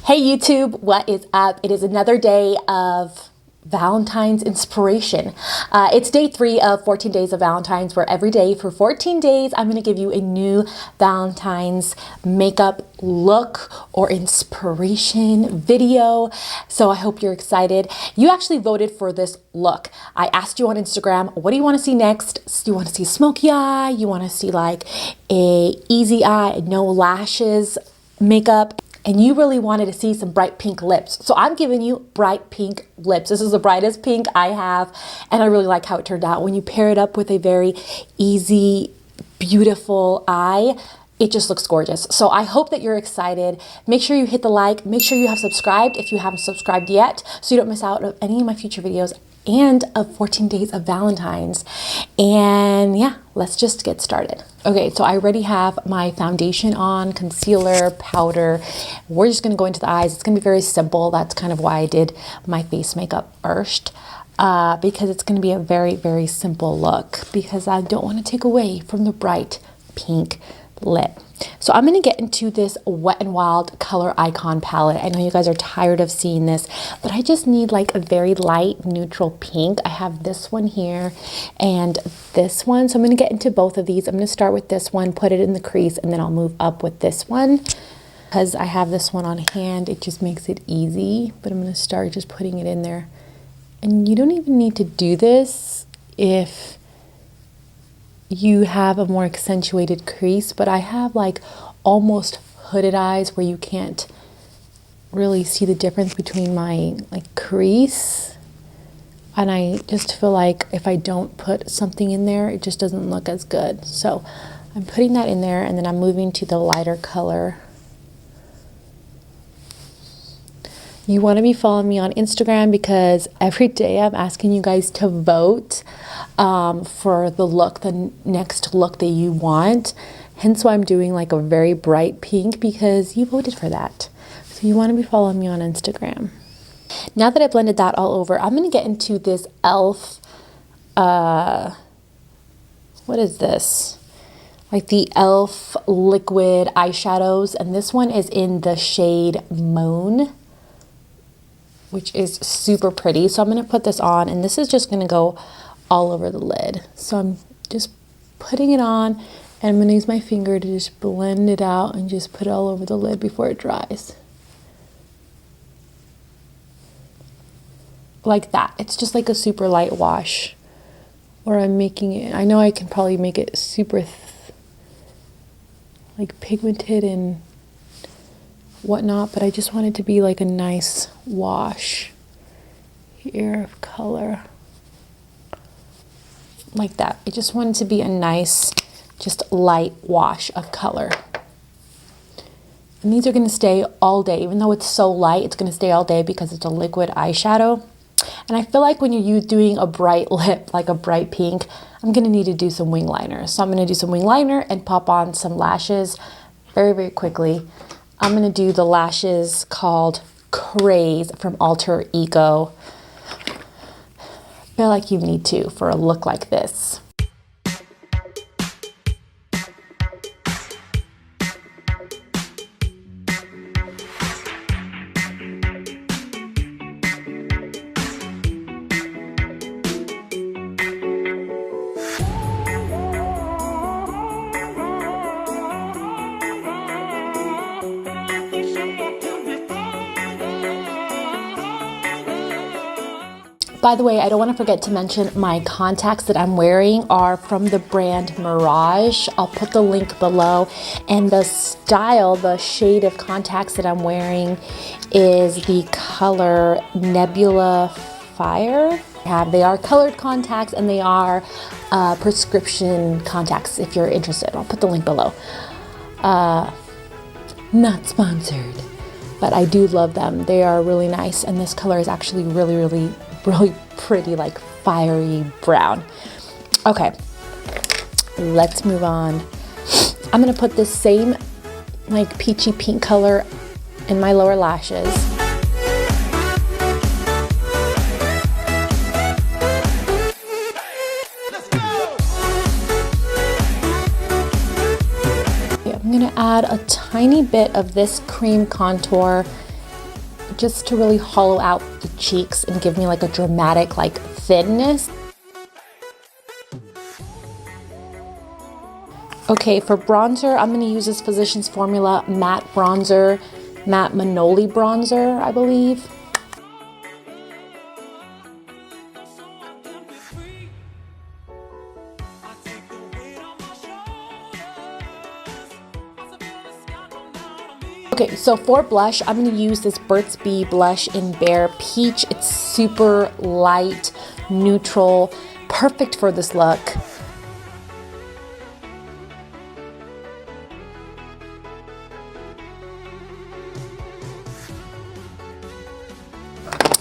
Hey YouTube, what is up? It is another day of Valentine's inspiration. It's day 3 of 14 days of Valentine's, where every day for 14 days I'm going to give you a new Valentine's makeup look or inspiration video. So I hope you're excited. You actually voted for this look. I asked you on Instagram, what do you want to see next? Do you want to see smoky eye? You want to see like a easy eye, no lashes makeup? And you really wanted to see some bright pink lips. So I'm giving you bright pink lips. This is the brightest pink I have, and I really like how it turned out. When you pair it up with a very easy, beautiful eye, it just looks gorgeous. So I hope that you're excited. Make sure you hit the like. Make sure you have subscribed if you haven't subscribed yet, so you don't miss out on any of my future videos and of 14 days of Valentine's. And yeah, let's just get started. Okay, so I already have my foundation on, concealer, powder. We're just gonna go into the eyes. It's gonna be very simple. That's kind of why I did my face makeup first, because it's gonna be a very, very simple look, because I don't wanna take away from the bright pink lip. So I'm going to get into this Wet n Wild color icon palette. I know you guys are tired of seeing this, but I just need like a very light neutral pink. I have this one here and this one. So I'm going to get into both of these. I'm going to start with this one, put it in the crease, and then I'll move up with this one. Because I have this one on hand, it just makes it easy. But I'm going to start just putting it in there. And you don't even need to do this if you have a more accentuated crease, but I have like almost hooded eyes where you can't really see the difference between my like crease, and I just feel like if I don't put something in there, it just doesn't look as good. So I'm putting that in there, and then I'm moving to the lighter color. You want to be following me on Instagram, because every day I'm asking you guys to vote for the look, the next look that you want. Hence why I'm doing like a very bright pink, because you voted for that. So you want to be following me on Instagram. Now that I blended that all over, I'm going to get into this e.l.f. What is this? Like the e.l.f. liquid eyeshadows. And this one is in the shade Moon, which is super pretty. So I'm going to put this on, and this is just going to go all over the lid. So I'm just putting it on, and I'm going to use my finger to just blend it out and just put it all over the lid before it dries. Like that. It's just like a super light wash. Or I'm making it, I know I can probably make it super like pigmented and whatnot, but I just want it to be like a nice wash here of color. Like that. I just want it to be a nice, just light wash of color. And these are going to stay all day. Even though it's so light, it's going to stay all day because it's a liquid eyeshadow. And I feel like when you're doing a bright lip, like a bright pink, I'm going to need to do some wing liner. So I'm going to do some wing liner and pop on some lashes very, very quickly. I'm going to do the lashes called Craze from Alter Ego. I feel like you need to for a look like this. By the way, I don't want to forget to mention my contacts that I'm wearing are from the brand Mirage. I'll put the link below. And the style, the shade of contacts that I'm wearing is the color Nebula Fire. They are colored contacts, and they are prescription contacts if you're interested. I'll put the link below. Not sponsored, but I do love them. They are really nice, and this color is actually really, really pretty, like fiery brown. Okay, let's move on. I'm gonna put this same like peachy pink color in my lower lashes. I'm gonna add a tiny bit of this cream contour just to really hollow out the cheeks and give me like a dramatic like thinness. Okay, for bronzer, I'm going to use this Physicians Formula matte bronzer, matte Manoli bronzer, I believe. Okay, so for blush, I'm going to use this Burt's Bee blush in Bare Peach. It's super light, neutral, perfect for this look.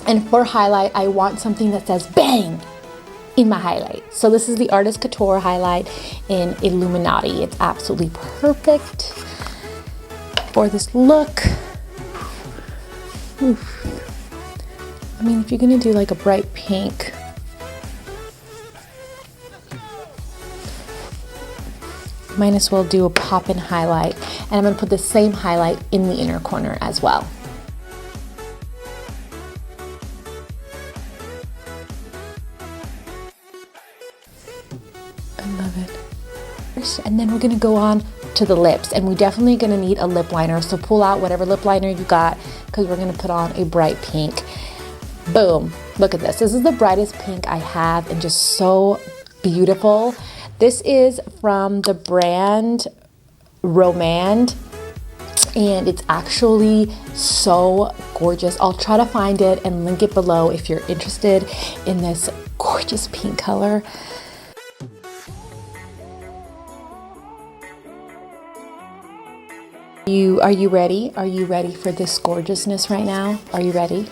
And for highlight, I want something that says bang in my highlight. So this is the Artist Couture highlight in Illuminati. It's absolutely perfect for this look. Oof. I mean, if you're gonna do like a bright pink, might as well do a pop-in highlight. And I'm gonna put the same highlight in the inner corner as well. I love it. And then we're gonna go on to the lips, and we're definitely gonna need a lip liner. So pull out whatever lip liner you got, because we're gonna put on a bright pink. Boom, look at this. This is the brightest pink I have, and just so beautiful. This is from the brand Romand, and it's actually so gorgeous. I'll try to find it and link it below if you're interested in this gorgeous pink color. Are you ready? Are you ready for this gorgeousness right now? Are you ready?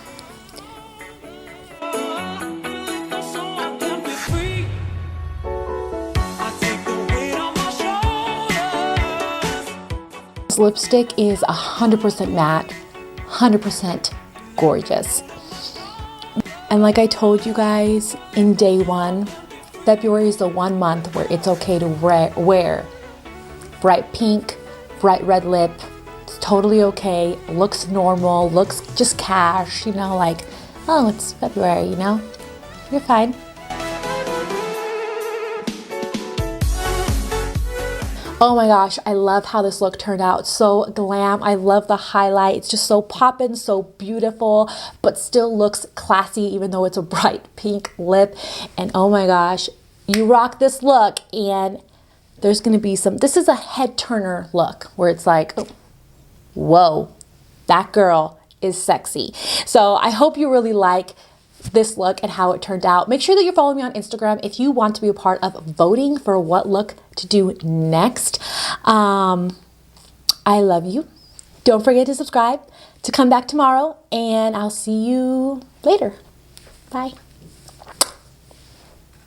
This lipstick is 100% matte, 100% gorgeous. And like I told you guys in day one, February is the one month where it's okay to wear bright pink, bright red lip. It's totally okay, looks normal, looks just cash, you know, like, oh, it's February, you know, you're fine. Oh my gosh, I love how this look turned out. So glam. I love the highlight. It's just so poppin', so beautiful, but still looks classy even though it's a bright pink lip. And oh my gosh, you rock this look, and there's gonna be some, this is a head turner look where it's like, oh, whoa, that girl is sexy. So I hope you really like this look and how it turned out. Make sure that you're following me on Instagram if you want to be a part of voting for what look to do next. I love you. Don't forget to subscribe, to come back tomorrow, and I'll see you later. Bye.